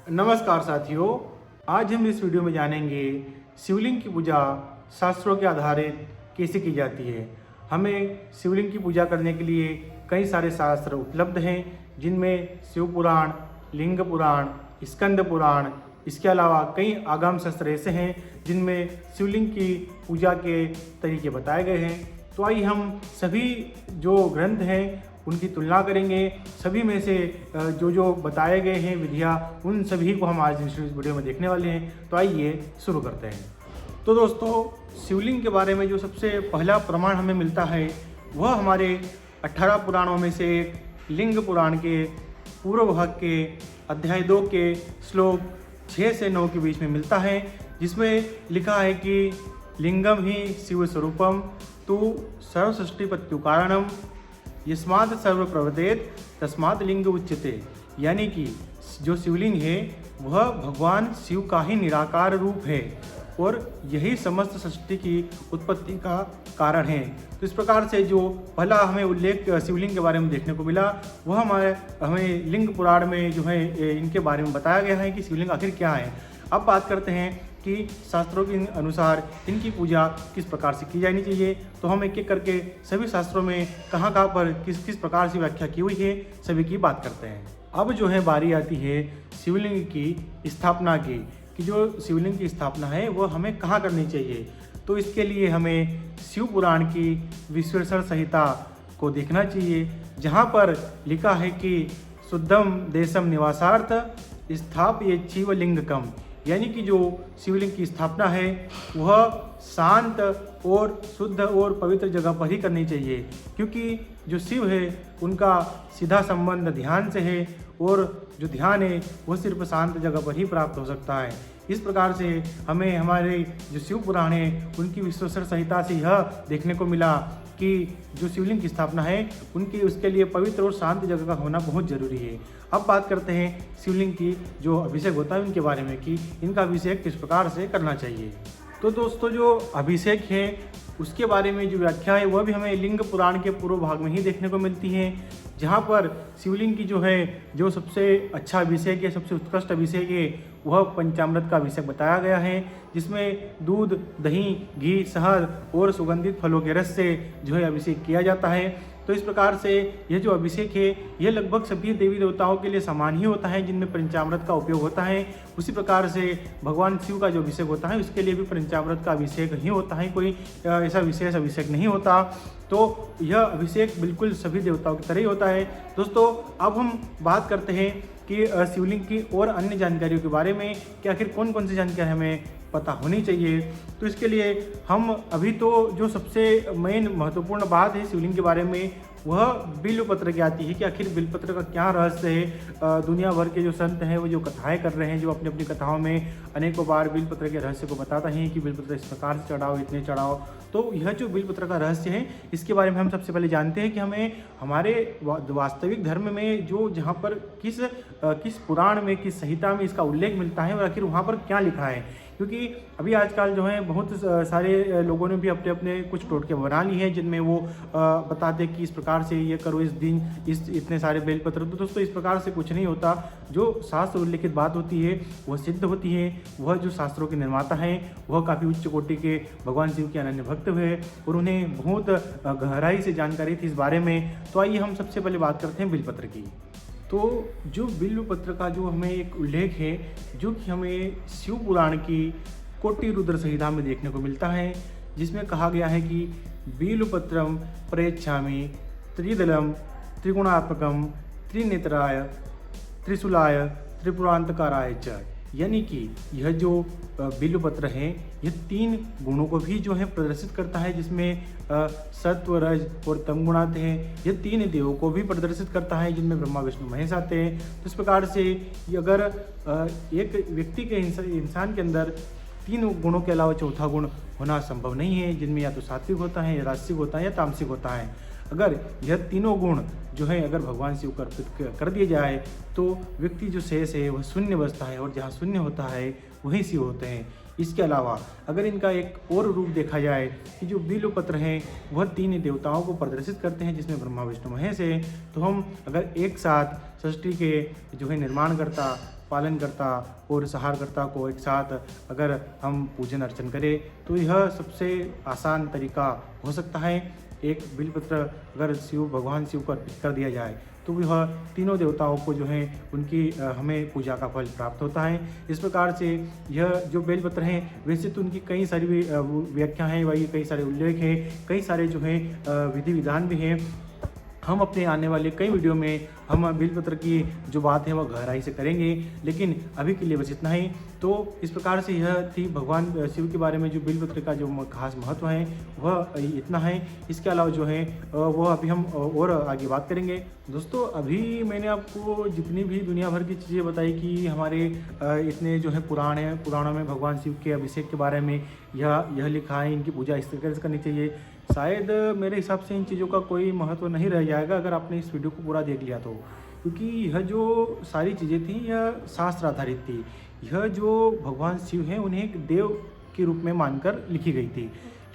नमस्कार साथियों, आज हम इस वीडियो में जानेंगे शिवलिंग की पूजा शास्त्रों के आधारित कैसे की जाती है। हमें शिवलिंग की पूजा करने के लिए कई सारे शास्त्र उपलब्ध हैं, जिनमें शिव पुराण, लिंग पुराण, स्कंद पुराण, इसके अलावा कई आगम शास्त्र ऐसे हैं जिनमें शिवलिंग की पूजा के तरीके बताए गए हैं। तो आइए हम सभी जो ग्रंथ हैं उनकी तुलना करेंगे। सभी में से जो जो बताए गए हैं विधियाँ, उन सभी को हम आज इस वीडियो में देखने वाले हैं। तो आइए शुरू करते हैं। तो दोस्तों, शिवलिंग के बारे में जो सबसे पहला प्रमाण हमें मिलता है वह हमारे 18 पुराणों में से एक लिंग पुराण के पूर्व भाग के अध्याय 2 के श्लोक 6 से 9 के बीच में मिलता है, जिसमें लिखा है कि लिंगम ही शिव स्वरूपम तु सर्वसृष्टिपत्यु कारणम यस्मात् सर्व प्रवर्तेत तस्मात् लिंग उच्यते। यानी कि जो शिवलिंग है वह भगवान शिव का ही निराकार रूप है और यही समस्त सृष्टि की उत्पत्ति का कारण है। तो इस प्रकार से जो पहला हमें उल्लेख शिवलिंग के बारे में देखने को मिला वह हमें लिंग पुराण में जो है इनके बारे में बताया गया है कि शिवलिंग आखिर क्या है। अब बात करते हैं कि शास्त्रों के अनुसार इनकी पूजा किस प्रकार से की जानी चाहिए। तो हम एक एक करके सभी शास्त्रों में कहाँ पर किस किस प्रकार से व्याख्या की हुई है सभी की बात करते हैं। अब जो है बारी आती है शिवलिंग की स्थापना की, कि जो शिवलिंग की स्थापना है वो हमें कहाँ करनी चाहिए। तो इसके लिए हमें शिव पुराण की विश्वेश्वर संहिता को देखना चाहिए, जहाँ पर लिखा है कि शुद्धम देशम निवासार्थ स्थाप्य शिवलिंगकम। यानी कि जो शिवलिंग की स्थापना है वह शांत और शुद्ध और पवित्र जगह पर ही करनी चाहिए, क्योंकि जो शिव है उनका सीधा संबंध ध्यान से है और जो ध्यान है वह सिर्फ शांत जगह पर ही प्राप्त हो सकता है। इस प्रकार से हमें हमारे जो शिव पुराण है उनकी विश्वेश्वर संहिता से यह देखने को मिला कि जो शिवलिंग की स्थापना है उसके लिए पवित्र और शांत जगह का होना बहुत जरूरी है। अब बात करते हैं शिवलिंग की जो अभिषेक होता है उनके बारे में, कि इनका अभिषेक किस प्रकार से करना चाहिए। तो दोस्तों, जो अभिषेक है उसके बारे में जो व्याख्या है वह भी हमें लिंग पुराण के पूर्व भाग में ही देखने को मिलती है, जहाँ पर शिवलिंग की जो सबसे अच्छा अभिषेक है, सबसे उत्कृष्ट अभिषेक है वह पंचामृत का अभिषेक बताया गया है, जिसमें दूध, दही, घी, शहद और सुगंधित फलों के रस से जो है अभिषेक किया जाता है। तो इस प्रकार से यह जो अभिषेक है यह लगभग सभी देवी देवताओं के लिए समान ही होता है जिनमें पंचामृत का उपयोग होता है। उसी प्रकार से भगवान शिव का जो अभिषेक होता है उसके लिए भी पंचामृत का अभिषेक ही होता है, कोई ऐसा विशेष अभिषेक नहीं होता। तो यह अभिषेक बिल्कुल सभी देवताओं की तरह ही होता है। दोस्तों, अब हम बात करते हैं कि शिवलिंग की और अन्य जानकारियों के बारे में, कि आखिर कौन कौन सी जानकारी हमें पता होनी चाहिए। तो इसके लिए हम अभी तो जो सबसे मेन महत्वपूर्ण बात है शिवलिंग के बारे में वह बिल्व पत्र की आती है, कि आखिर बिल्व पत्र का क्या रहस्य है। दुनिया भर के जो संत हैं वो जो कथाएं कर रहे हैं, जो अपनी अपनी कथाओं में अनेकों बार बिल्व पत्र के रहस्य को बताते हैं कि बिल्व पत्र इस प्रकार से चढ़ाओ, इतने चढ़ाओ। तो यह जो बिल्व पत्र का रहस्य है इसके बारे में हम सबसे पहले जानते हैं कि हमें हमारे वास्तविक धर्म में जो जहाँ पर किस पुराण में, किस संहिता में इसका उल्लेख मिलता है और आखिर वहाँ पर क्या लिखा है। क्योंकि अभी आजकल जो है बहुत सारे लोगों ने भी अपने अपने कुछ टोटके बना लिए हैं जिनमें वो बताते हैं कि इस प्रकार से ये करो, इस दिन इतने सारे बेलपत्र। तो दोस्तों, इस प्रकार से कुछ नहीं होता। जो शास्त्र उल्लिखित बात होती है वह सिद्ध होती है। वह जो शास्त्रों के निर्माता हैं वह काफ़ी उच्च कोटि के भगवान शिव के अनन्य भक्त हुए और उन्हें बहुत गहराई से जानकारी थी इस बारे में। तो आइए हम सबसे पहले बात करते हैं बिलपत्र की। तो जो बिल्व पत्र का जो हमें एक उल्लेख है जो कि हमें शिव पुराण की कोटि रुद्र संहिता में देखने को मिलता है, जिसमें कहा गया है कि बिल्व पत्रम प्रेच्छामि त्रिदलम त्रिगुणात्मकम त्रिनेत्राय त्रिशूलाय त्रिपुरांतकाराय च। यानी कि यह जो बिल्व पत्र है यह 3 गुणों को भी जो है प्रदर्शित करता है, जिसमें सत्व, रज और तम गुण आते हैं। यह 3 देवों को भी प्रदर्शित करता है जिनमें ब्रह्मा, विष्णु, महेश आते हैं। तो इस प्रकार से अगर एक व्यक्ति के इंसान के अंदर 3 गुणों के अलावा चौथा गुण होना संभव नहीं है, जिनमें या तो सात्विक होता है, या राजसिक होता है, या तामसिक होता है। अगर यह तीनों गुण जो है अगर भगवान शिव को अर्पित कर दिए जाए तो व्यक्ति जो शेष है वह शून्य बचता है, और जहाँ शून्य होता है वहीं शिव होते हैं। इसके अलावा अगर इनका एक और रूप देखा जाए कि जो बिल्व पत्र हैं वह 3 देवताओं को प्रदर्शित करते हैं, जिसमें ब्रह्मा, विष्णु, महेश है। तो हम अगर एक साथ सृष्टि के जो है निर्माणकर्ता पालनकर्ता और सहारकर्ता को एक साथ अगर हम पूजन अर्चन करें तो यह सबसे आसान तरीका हो सकता है। एक बिलपत्र अगर भगवान शिव को अर्पित कर दिया जाए तो यह तीनों देवताओं को जो है उनकी हमें पूजा का फल प्राप्त होता है। इस प्रकार से यह जो बेलपत्र हैं वैसे तो उनकी कई सारी व्याख्या हैं, वही कई सारे उल्लेख हैं, कई सारे जो है विधि विधान भी हैं। हम अपने आने वाले कई वीडियो में हम बेलपत्र की जो बात है वह गहराई से करेंगे, लेकिन अभी के लिए बस इतना ही। तो इस प्रकार से यह थी भगवान शिव के बारे में जो बेलपत्र का जो खास महत्व है वह इतना है। इसके अलावा जो है वह अभी हम और आगे बात करेंगे। दोस्तों, अभी मैंने आपको जितनी भी दुनिया भर की चीज़ें बताई कि हमारे इतने जो है पुराणों में भगवान शिव के अभिषेक के बारे में यह लिखा है, इनकी पूजा इस तरीके से करनी चाहिए। शायद मेरे हिसाब से इन चीज़ों का कोई महत्व नहीं रह जाएगा अगर आपने इस वीडियो को पूरा देख लिया तो, क्योंकि यह जो सारी चीज़ें थी यह शास्त्र आधारित थी। यह जो भगवान शिव हैं उन्हें एक देव के रूप में मानकर लिखी गई थी।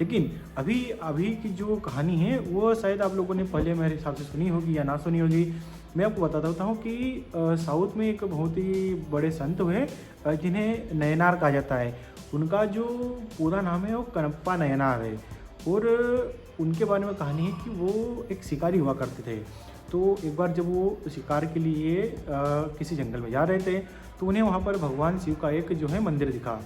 लेकिन अभी की जो कहानी है वो शायद आप लोगों ने पहले मेरे हिसाब से सुनी होगी या ना सुनी होगी। मैं आपको बताता हूँ कि साउथ में एक बहुत ही बड़े संत हुए जिन्हें नयनार कहा जाता है। उनका जो पूरा नाम है वो कनप्पा नयनार है और उनके बारे में कहानी है कि वो एक शिकारी हुआ करते थे। तो एक बार जब वो शिकार के लिए किसी जंगल में जा रहे थे तो उन्हें वहाँ पर भगवान शिव का एक जो है मंदिर दिखा।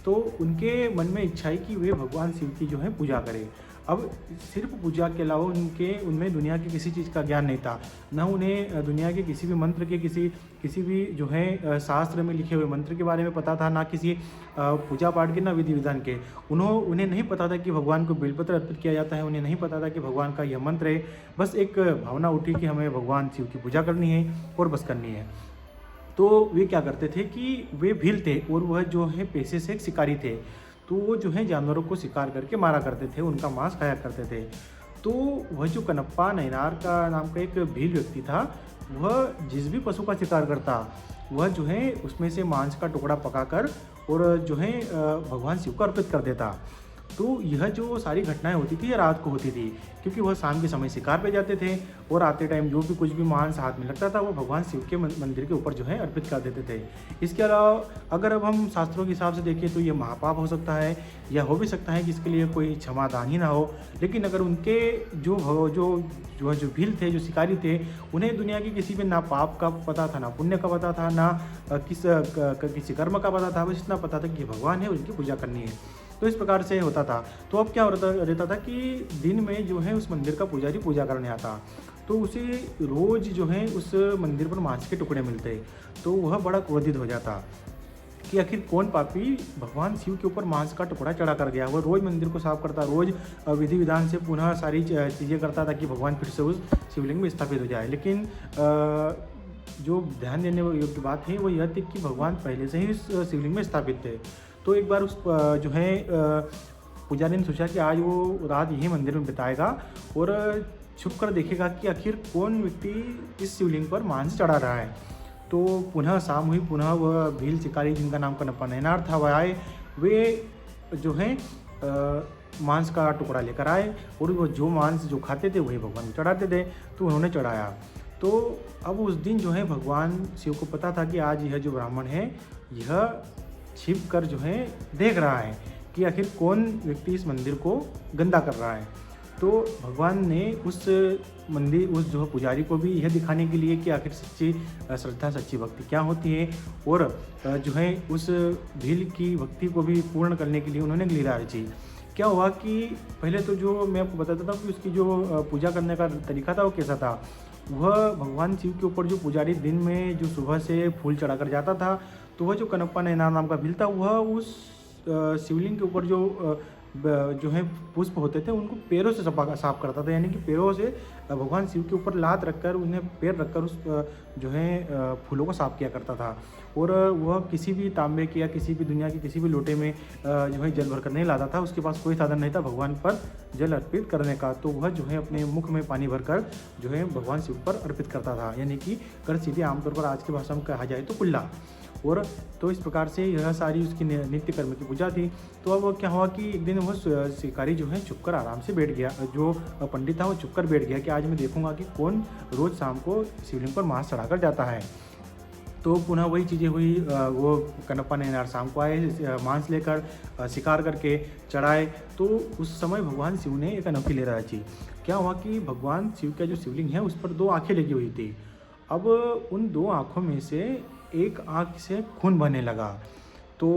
तो उनके मन में इच्छा है कि वे भगवान शिव की जो है पूजा करें। अब सिर्फ पूजा के अलावा उनमें दुनिया की किसी चीज़ का ज्ञान नहीं था, न उन्हें दुनिया के किसी भी मंत्र के किसी भी जो है शास्त्र में लिखे हुए मंत्र के बारे में पता था, ना किसी पूजा पाठ के, ना विधि विधान के। उन्हें नहीं पता था कि भगवान को बेलपत्र अर्पित किया जाता है, उन्हें नहीं पता था कि भगवान का यह मंत्र है। बस एक भावना उठी कि हमें भगवान शिव की पूजा करनी है और बस करनी है। तो वे क्या करते थे कि वे भील थे और वह जो है पेशे से एक शिकारी थे। तो वो जो है जानवरों को शिकार करके मारा करते थे, उनका मांस खाया करते थे। तो वह जो कनप्पा नयनार का नाम का एक भील व्यक्ति था, वह जिस भी पशु का शिकार करता वह जो है उसमें से मांस का टुकड़ा पकाकर और जो है भगवान शिव को अर्पित कर देता। तो यह जो सारी घटनाएं होती थी ये रात को होती थी, क्योंकि वह शाम के समय शिकार पे जाते थे और आते टाइम जो भी कुछ भी मांस हाथ में लगता था वो भगवान शिव के मंदिर के ऊपर जो है अर्पित कर देते थे। इसके अलावा अगर अब हम शास्त्रों के हिसाब से देखें तो ये महापाप हो सकता है, या हो भी सकता है जिसके लिए कोई क्षमादान ही ना हो। लेकिन अगर उनके जो भील थे, जो शिकारी थे, उन्हें दुनिया की किसी भी ना पाप का पता था, ना पुण्य का पता था, ना किसी कर्म का पता था, बस इतना पता था कि भगवान है, उनकी पूजा करनी है। तो इस प्रकार से होता था। तो अब क्या रहता था कि दिन में जो है उस मंदिर का पुजारी पूजा करने आता, तो उसे रोज़ जो है उस मंदिर पर मांस के टुकड़े मिलते। तो वह बड़ा क्रोधित हो जाता कि आखिर कौन पापी भगवान शिव के ऊपर मांस का टुकड़ा चढ़ा कर गया। वह रोज़ मंदिर को साफ करता, रोज़ विधि विधान से पुनः सारी चीज़ें करता ताकि भगवान फिर से उस शिवलिंग में स्थापित हो जाए। लेकिन जो ध्यान देने योग्य बात है वो यह थी कि भगवान पहले से ही इस शिवलिंग में स्थापित थे। तो एक बार उस जो है पुजारी ने सोचा कि आज वो रात यही मंदिर में बिताएगा और छुप कर देखेगा कि आखिर कौन व्यक्ति इस शिवलिंग पर मांस चढ़ा रहा है। तो पुनः शाम हुई, पुनः वह भील शिकारी जिनका नाम कनप्पा नयनार था वह आए। वे जो है मांस का टुकड़ा लेकर आए और वो जो मांस जो खाते थे वही भगवान को चढ़ाते थे। तो उन्होंने चढ़ाया। तो अब उस दिन जो है भगवान शिव को पता था कि आज यह जो ब्राह्मण है यह छिप कर जो है देख रहा है कि आखिर कौन व्यक्ति इस मंदिर को गंदा कर रहा है। तो भगवान ने उस जो पुजारी को भी यह दिखाने के लिए कि आखिर सच्ची श्रद्धा, सच्ची भक्ति क्या होती है, और जो है उस भील की भक्ति को भी पूर्ण करने के लिए उन्होंने लीला रची। क्या हुआ कि पहले तो जो मैं आपको बताता था कि उसकी जो पूजा करने का तरीका था वो कैसा था। वह भगवान शिव के ऊपर जो पुजारी दिन में जो सुबह से फूल चढ़ाकर जाता था, तो वह जो कनप्पा नयनार नाम का भील था वह उस शिवलिंग के ऊपर जो है पुष्प होते थे उनको पैरों से साफ करता था। यानी कि पैरों से भगवान शिव के ऊपर लात रखकर, उन्हें पैर रखकर उस जो है फूलों को साफ किया करता था। और वह किसी भी तांबे के या किसी भी दुनिया के किसी भी लोटे में जो है जल भरकर नहीं लाता था। उसके पास कोई साधन नहीं था भगवान पर जल अर्पित करने का। तो वह जो है अपने मुख में पानी भरकर जो है भगवान शिव पर अर्पित करता था, यानी कि कर सीधे आमतौर पर आज की भाषा में कहा जाए तो कुल्ला। और तो इस प्रकार से यह सारी उसकी नित्य कर्म की पूजा थी। तो अब क्या हुआ कि एक दिन वह शिकारी जो है छुपकर आराम से बैठ गया, जो पंडित था वो छुपकर बैठ गया कि आज मैं देखूंगा कि कौन रोज़ शाम को शिवलिंग पर मांस चढ़ाकर जाता है। तो पुनः वही चीज़ें हुई। वो कनप्पा नयनार शाम को आए मांस लेकर, शिकार करके चढ़ाए। तो उस समय भगवान शिव ने एक अनोखी लीला रची। क्या हुआ कि भगवान शिव का जो शिवलिंग है उस पर 2 आँखें लगी हुई थी। अब उन 2 आँखों में से एक आँख से खून बहने लगा। तो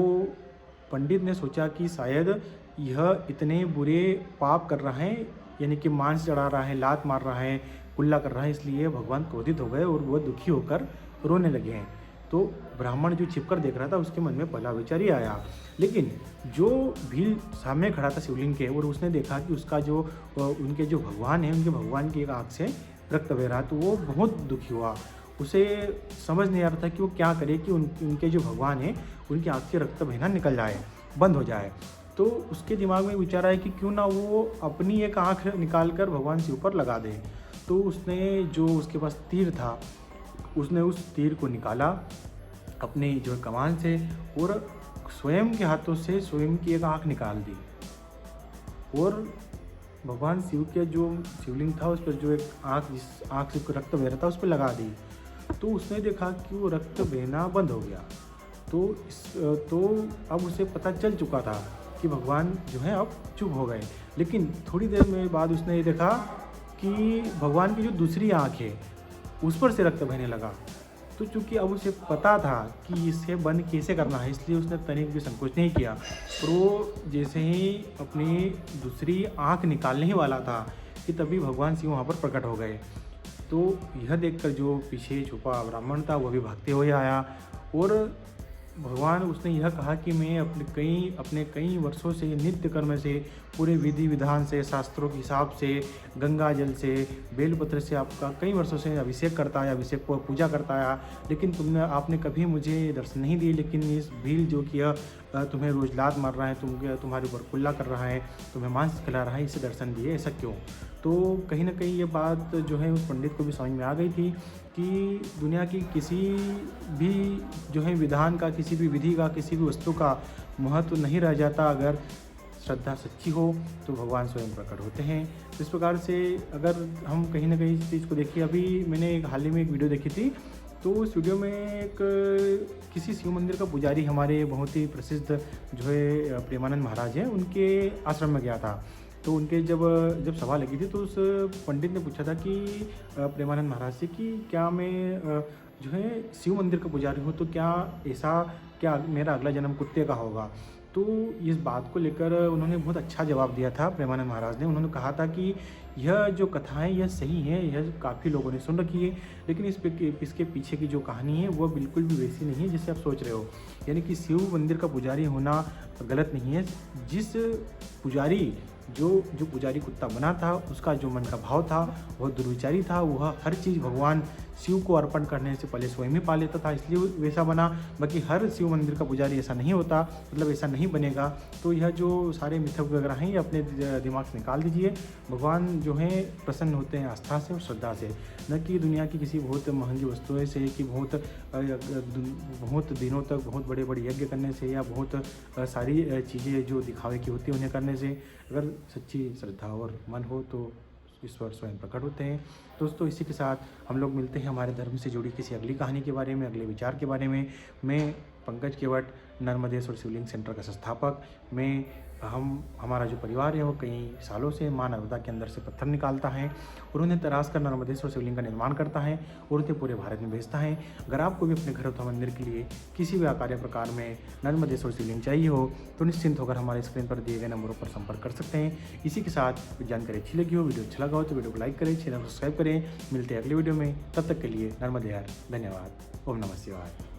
पंडित ने सोचा कि शायद यह इतने बुरे पाप कर रहा है, यानी कि मांस चढ़ा रहा है, लात मार रहा है, कुल्ला कर रहा है, इसलिए भगवान क्रोधित हो गए और वह दुखी होकर रोने लगे हैं। तो ब्राह्मण जो छिपकर देख रहा था उसके मन में पहला विचार ही आया। लेकिन जो भील सामने खड़ा था शिवलिंग के, और उसने देखा कि उसका जो उनके जो भगवान है, उनके भगवान की एक आँख से रक्त बह रहा, तो वो बहुत दुखी हुआ। उसे समझ नहीं आ रहा था कि वो क्या करे कि उनके जो भगवान हैं उनकी आँख से रक्त बहना निकल जाए, बंद हो जाए। तो उसके दिमाग में विचार आया कि क्यों ना वो अपनी एक आँख निकाल कर भगवान शिव पर लगा दे। तो उसने जो उसके पास तीर था, उसने उस तीर को निकाला अपने जो कमान से, और स्वयं के हाथों से स्वयं की एक आँख निकाल दी, और भगवान शिव के जो शिवलिंग था उस पर जो एक आँख, जिस आँख से रक्त बह रहा था, उस पर लगा दी। तो उसने देखा कि वो रक्त बहना बंद हो गया। तो अब उसे पता चल चुका था कि भगवान जो है अब चुप हो गए। लेकिन थोड़ी देर में बाद उसने ये देखा कि भगवान की जो दूसरी आँख है उस पर से रक्त बहने लगा। तो चूँकि अब उसे पता था कि इसे बंद कैसे करना है, इसलिए उसने तनिक भी संकोच नहीं किया। और वो जैसे ही अपनी दूसरी आँख निकालने ही वाला था कि तभी भगवान शिव वहाँ पर प्रकट हो गए। तो यह देखकर जो पीछे छुपा ब्राह्मण था वह भी भागते हुए आया, और भगवान उसने यह कहा कि मैं अपने कई वर्षों से नित्य कर्म से, पूरे विधि विधान से, शास्त्रों के हिसाब से, गंगा जल से, बेलपत्र से आपका कई वर्षों से अभिषेक करता आया, अभिषेक को पूजा करता आया, लेकिन आपने कभी मुझे दर्शन नहीं दिए। लेकिन इस भील जो कि तुम्हें रोज लात मार रहा है, तुम्हारे ऊपर कुल्ला कर रहा है, तुम्हें मांस खिला रहा है, इसे दर्शन दिए, ऐसा क्यों? तो कहीं ना कहीं ये बात जो है उस पंडित को भी समझ में आ गई थी कि दुनिया की किसी भी जो है विधान का, किसी भी विधि का, किसी भी वस्तु का महत्व नहीं रह जाता अगर श्रद्धा सच्ची हो, तो भगवान स्वयं प्रकट होते हैं। इस प्रकार से अगर हम कहीं ना कहीं इस चीज़ को देखिए, अभी मैंने हाल ही में एक वीडियो देखी थी, तो उस वीडियो में एक किसी शिव मंदिर का पुजारी, हमारे बहुत ही प्रसिद्ध जो है प्रेमानंद महाराज हैं, उनके आश्रम में गया था। तो उनके जब सभा लगी थी तो उस पंडित ने पूछा था कि प्रेमानंद महाराज से कि क्या मैं जो है शिव मंदिर का पुजारी हूँ, तो क्या मेरा अगला जन्म कुत्ते का होगा? तो इस बात को लेकर उन्होंने बहुत अच्छा जवाब दिया था प्रेमानंद महाराज ने। उन्होंने कहा था कि यह जो कथा है यह सही है, यह काफ़ी लोगों ने सुन रखी है, लेकिन इसके पीछे की जो कहानी है वह बिल्कुल भी वैसी नहीं है जैसे आप सोच रहे हो। यानी कि शिव मंदिर का पुजारी होना गलत नहीं है। जिस पुजारी जो पुजारी कुत्ता बना था, उसका जो मन का भाव था वह दुर्विचारी था। वह हर चीज़ भगवान शिव को अर्पण करने से पहले स्वयं ही पा लेता था, इसलिए वैसा बना। बाकी हर शिव मंदिर का पुजारी ऐसा नहीं होता, मतलब ऐसा नहीं बनेगा। तो यह जो सारे मिथक वगैरह हैं ये अपने दिमाग से निकाल दीजिए। भगवान जो हैं प्रसन्न होते हैं आस्था से और श्रद्धा से, न कि दुनिया की किसी बहुत महंगी वस्तुएं से, कि बहुत दिनों तक बहुत बड़े बड़े यज्ञ करने से, या बहुत सारी चीज़ें जो दिखावे की होती हैं उन्हें करने से। अगर सच्ची श्रद्धा और मन हो तो ईश्वर स्वयं प्रकट होते हैं। दोस्तों, इसी के साथ हम लोग मिलते हैं हमारे धर्म से जुड़ी किसी अगली कहानी के बारे में, अगले विचार के बारे में। मैं पंकज केवट, नर्मदेश्वर शिवलिंग सेंटर का संस्थापक। हमारा जो परिवार है वो कई सालों से माँ नर्मदा के अंदर से पत्थर निकालता है और उन्हें तराश कर नर्मदेश्वर शिवलिंग का निर्माण करता है और उन्हें पूरे भारत में भेजता है। अगर आपको भी अपने घर अथवा मंदिर के लिए किसी भी आकार या प्रकार में नर्मदेश्वर शिवलिंग चाहिए हो तो निश्चिंत होकर हमारे स्क्रीन पर दिए गए नंबरों पर संपर्क कर सकते हैं। इसी के साथ जानकारी अच्छी लगी हो, वीडियो अच्छा लगा हो तो वीडियो को लाइक करें, चैनल को सब्सक्राइब करें। मिलते हैं अगले वीडियो में, तब तक के लिए नर्मदे यार, धन्यवाद। ओम नमः शिवाय।